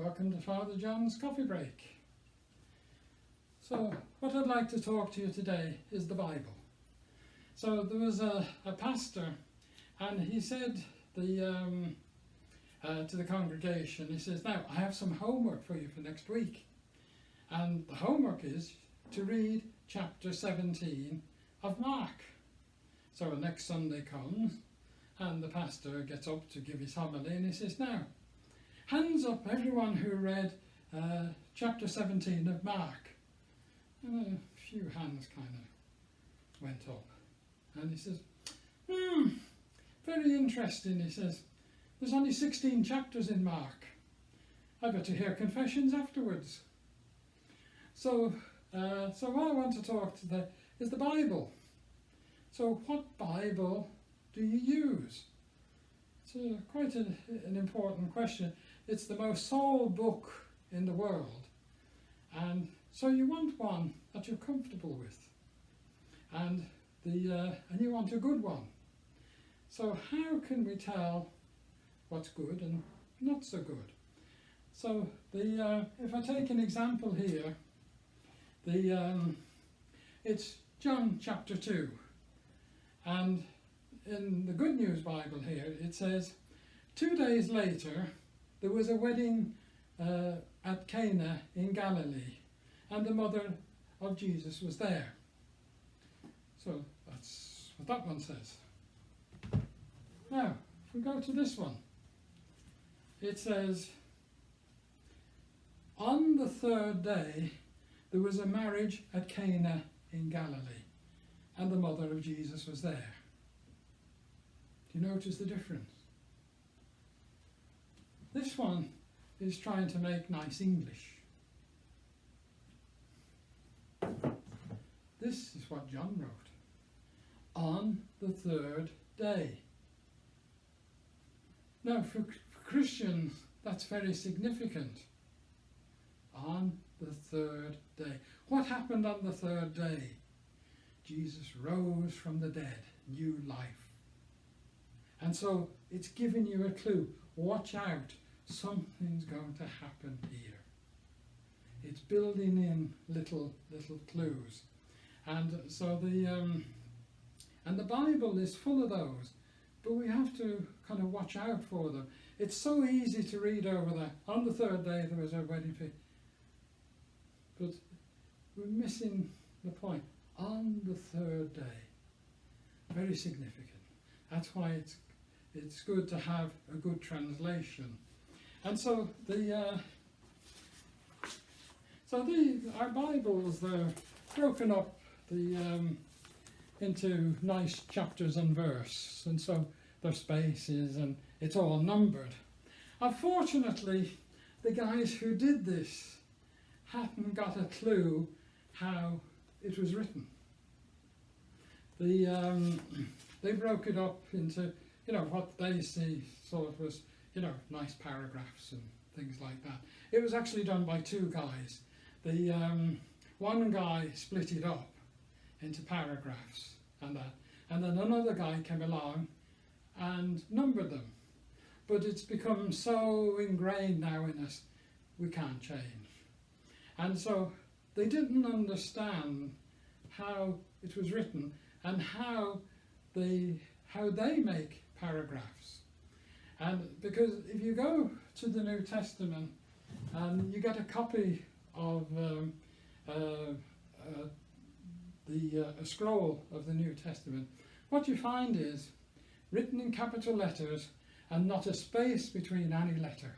Welcome to Father John's Coffee Break. So what I'd like to talk to you today is the Bible. So there was a pastor, and he said to the congregation, he says, now I have some homework for you for next week. And the homework is to read chapter 17 of Mark. So next Sunday comes, and the pastor gets up to give his homily, and he says, now, hands up everyone who read chapter 17 of Mark. And a few hands kind of went up. And he says, very interesting, he says. There's only 16 chapters in Mark. I better hear confessions afterwards. So what I want to talk today is the Bible. So what Bible do you use? It's quite an important question. It's the most sold book in the world, and so you want one that you're comfortable with, and you want a good one. So how can we tell what's good and not so good? So if I take an example here, it's John chapter 2, and in the Good News Bible here it says, 2 days later there was a wedding at Cana in Galilee, and the mother of Jesus was there. So that's what that one says. Now, if we go to this one, it says, on the third day there was a marriage at Cana in Galilee, and the mother of Jesus was there. Do you notice the difference? This one is trying to make nice English. This is what John wrote. On the third day. Now for Christians that's very significant. On the third day. What happened on the third day? Jesus rose from the dead, new life. And so it's giving you a clue. Watch out. Something's going to happen here. It's building in little clues, and so the Bible is full of those, but we have to kind of watch out for them. It's so easy to read over that. On the third day there was a wedding feast, but we're missing the point. On the third day, very significant. That's why it's good to have a good translation. And so our Bibles, they're broken up into nice chapters and verse, and so there's spaces and it's all numbered. Unfortunately, the guys who did this hadn't got a clue how it was written. They broke it up into, what they see sort of was, nice paragraphs and things like that. It was actually done by two guys. One guy split it up into paragraphs and that, and then another guy came along and numbered them. But it's become so ingrained now in us, we can't change. And so they didn't understand how it was written and how they make paragraphs. And because if you go to the New Testament and you get a copy of a scroll of the New Testament, what you find is written in capital letters and not a space between any letter.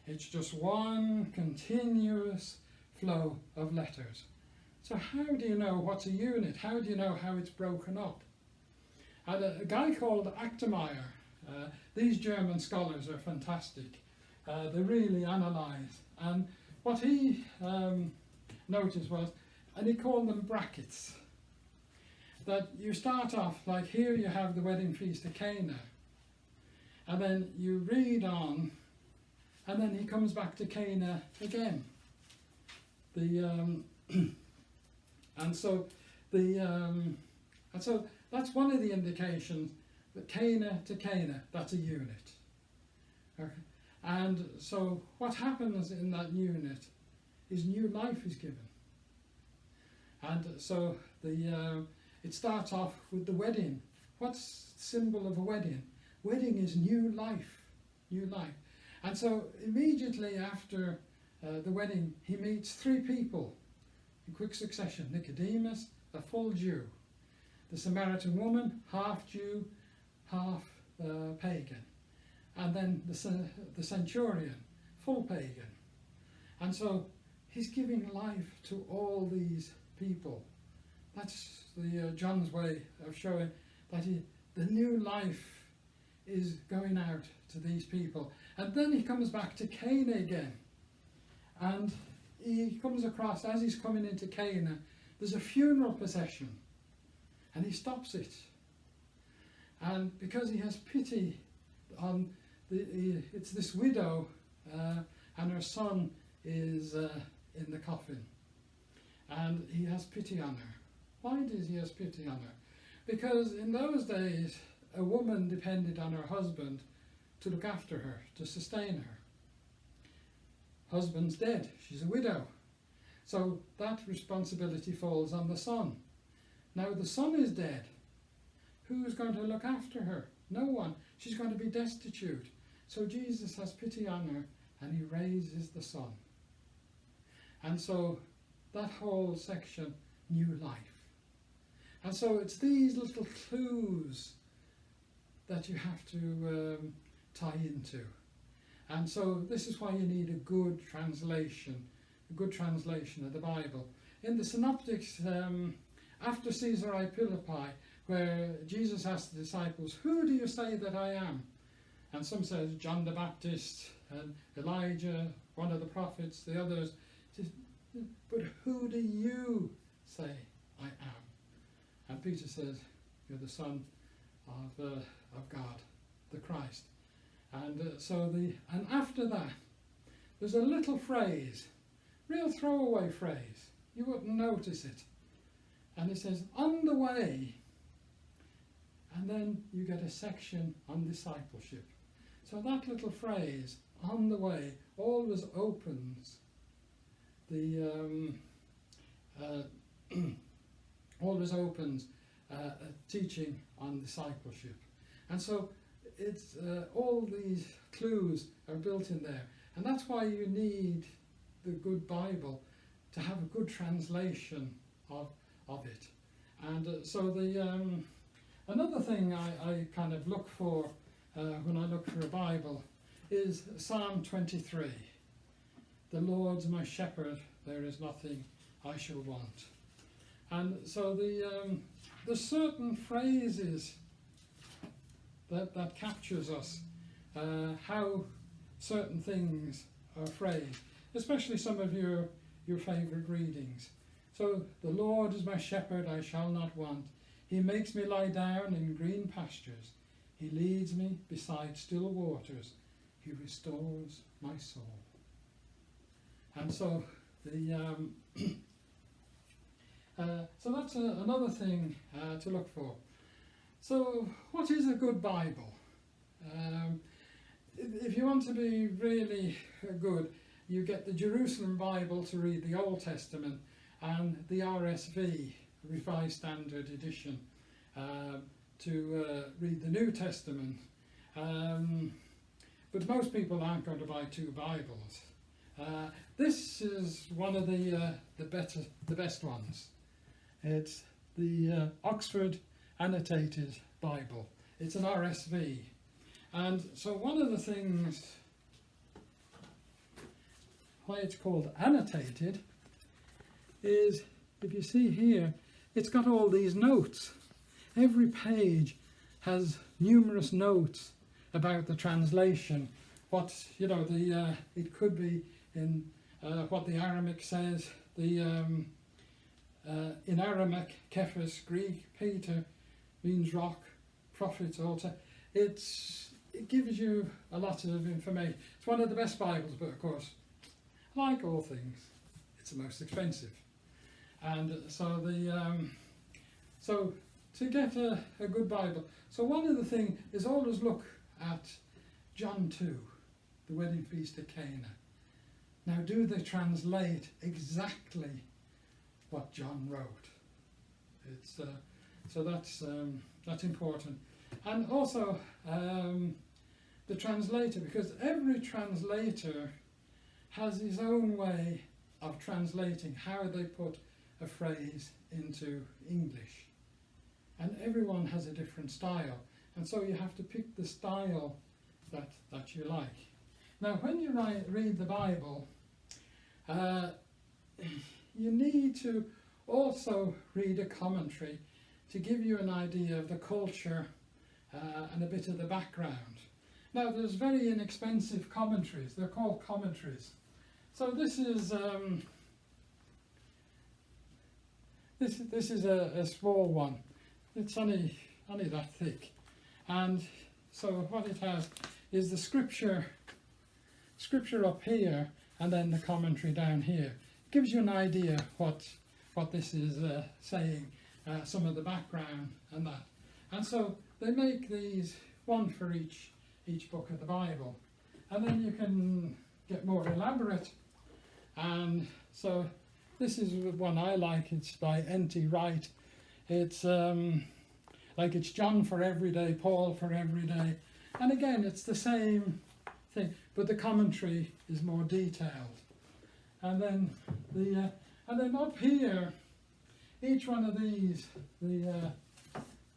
It's just one continuous flow of letters. So how do you know what's a unit? How do you know how it's broken up? And a guy called Achtermeier, these German scholars are fantastic. They really analyse. And what he noticed was, and he called them brackets, that you start off, like here you have the wedding feast at Cana, and then you read on, and then he comes back to Cana again. And so that's one of the indications that Cana to Cana, that's a unit. Okay. And so what happens in that unit is new life is given. And so it starts off with the wedding. What's the symbol of a wedding? Wedding is new life, new life. And so immediately after the wedding, he meets three people in quick succession. Nicodemus, a full Jew. The Samaritan woman, half Jew, half pagan. And then the centurion, full pagan. And so he's giving life to all these people. That's the John's way of showing that the new life is going out to these people. And then he comes back to Cana again. And he comes across, as he's coming into Cana, there's a funeral procession. And he stops it. And because he has pity on it's this widow, and her son is in the coffin. And he has pity on her. Why does he have pity on her? Because in those days, a woman depended on her husband to look after her, to sustain her. Husband's dead, she's a widow. So that responsibility falls on the son. Now the son is dead. Who's going to look after her? No one. She's going to be destitute. So Jesus has pity on her and he raises the son. And so that whole section, new life. And so it's these little clues that you have to tie into. And so this is why you need a good translation of the Bible. In the Synoptics, after Caesarea Philippi, where Jesus asked the disciples, who do you say that I am? And some says John the Baptist, and Elijah, one of the prophets, the others. But who do you say I am? And Peter says, you're the Son of God, the Christ. And and after that, there's a little phrase, real throwaway phrase. You wouldn't notice it. And it says, on the way. And then you get a section on discipleship. So that little phrase, on the way, always opens a teaching on discipleship. And so it's all these clues are built in there. And that's why you need the good Bible to have a good translation of it. And so another thing I kind of look for when I look for a Bible is Psalm 23. The Lord's my shepherd, there is nothing I shall want. And so there's certain phrases that captures us, how certain things are phrased, especially some of your favourite readings. So, the Lord is my shepherd, I shall not want. He makes me lie down in green pastures. He leads me beside still waters. He restores my soul. And so so that's another thing to look for. So what is a good Bible? If you want to be really good, you get the Jerusalem Bible to read the Old Testament and the RSV, Revised Standard Edition, to read the New Testament. But most people aren't going to buy two Bibles. This is one of the best ones. It's the Oxford Annotated Bible. It's an RSV. And so one of the things why it's called annotated is, if you see here, it's got all these notes. Every page has numerous notes about the translation. What, you know, it could be in what the Aramaic says, in Aramaic, Kephas, Greek, Peter means rock, prophets, altar. It gives you a lot of information. It's one of the best Bibles, but of course, like all things, it's the most expensive. And so so to get a good Bible, so one of the things is always look at John 2, the wedding feast at Cana. Now do they translate exactly what John wrote? It's, so that's important. And also the translator, because every translator has his own way of translating how they put a phrase into English. And everyone has a different style. And so you have to pick the style that you like. Now, when you read the Bible, you need to also read a commentary to give you an idea of the culture and a bit of the background. Now, there's very inexpensive commentaries. They're called commentaries. So this is this is a small one. It's only that thick, and so what it has is the scripture up here, and then the commentary down here. It gives you an idea what this is saying, some of the background and that. And so they make these, one for each book of the Bible, and then you can get more elaborate. And so this is one I like. It's by N.T. Wright. It's like it's John for every day, Paul for every day, and again it's the same thing, but the commentary is more detailed. And then up here, each one of these,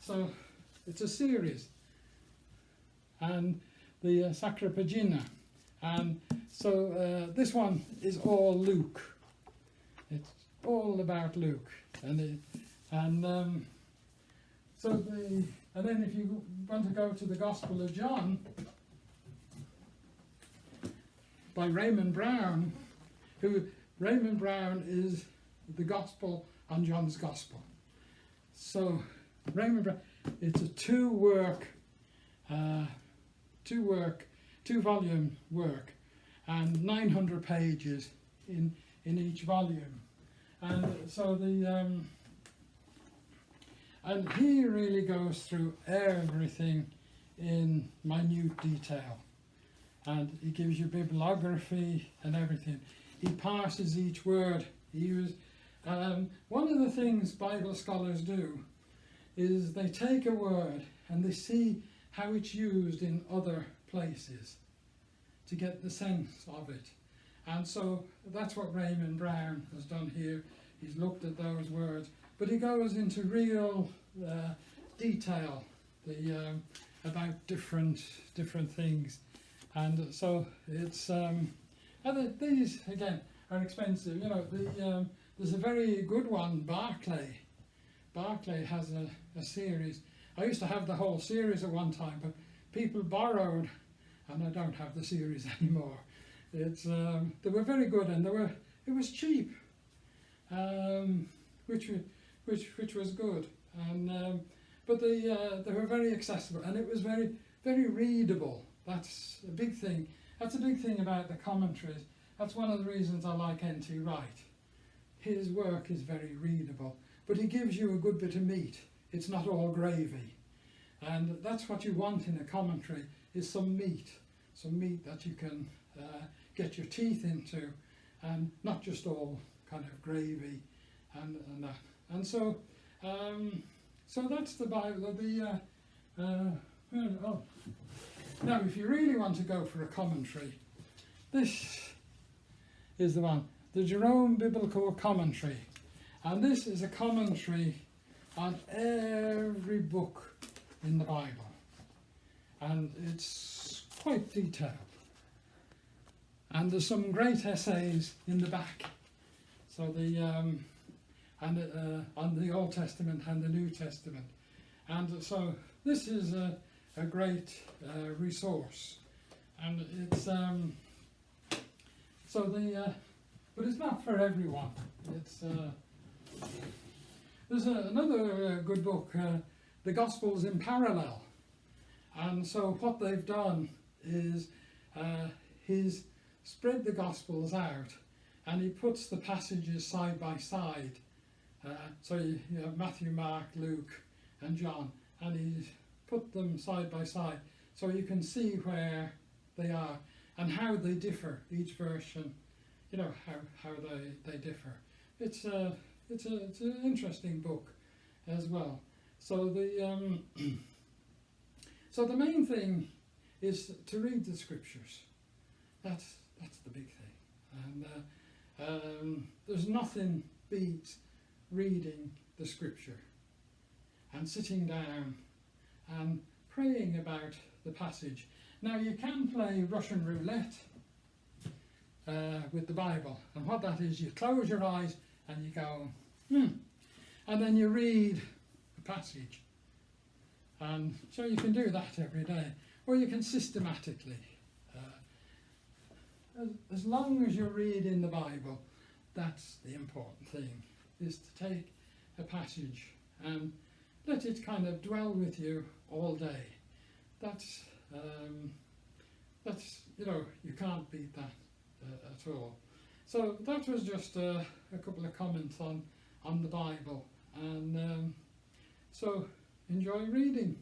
so it's a series, and the Sacra Pagina, and so this one is all Luke. It's all about Luke, and then if you want to go to the Gospel of John by Raymond Brown, Raymond Brown is the Gospel on John's Gospel. So Raymond Brown, it's a two-volume work, and 900 pages in each volume, and so and he really goes through everything in minute detail, and he gives you bibliography and everything. He parses each word. One of the things Bible scholars do is they take a word and they see how it's used in other places to get the sense of it. And so that's what Raymond Brown has done here. He's looked at those words, but he goes into real detail about different things. And so it's these again are expensive. You know, there's a very good one, Barclay. Barclay has a series. I used to have the whole series at one time, but people borrowed, and I don't have the series anymore. It's they were very good, and it was cheap, which was good, and but they were very accessible, and it was very readable. That's a big thing. That's a big thing about the commentaries. That's one of the reasons I like N.T. Wright. His work is very readable, but he gives you a good bit of meat. It's not all gravy, and that's what you want in a commentary, is some meat that you can get your teeth into, and not just all kind of gravy and that. And so so that's the Bible. Now if you really want to go for a commentary, this is the one, the Jerome Biblical Commentary, and this is a commentary on every book in the Bible, and it's quite detailed, and there's some great essays in the back, so on the Old Testament and the New Testament, and so this is a great resource, and it's but it's not for everyone. It's there's another good book, The Gospels in Parallel, and so what they've done is he's spread the Gospels out, and he puts the passages side by side. So you have Matthew, Mark, Luke, and John, and he's put them side by side so you can see where they are. and how they differ, each version, you know, how they differ. It's an interesting book as well. So the so the main thing is to read the scriptures. That's the big thing, and there's nothing beats reading the scripture and sitting down and praying about the passage. Now you can play Russian roulette with the Bible, and what that is, you close your eyes and you go, and then you read the passage. And so you can do that every day, or you can systematically. As long as you're reading the Bible, that's the important thing, is to take a passage and let it kind of dwell with you all day. That's you know, you can't beat that at all. So that was just a couple of comments on the Bible, and so enjoy reading.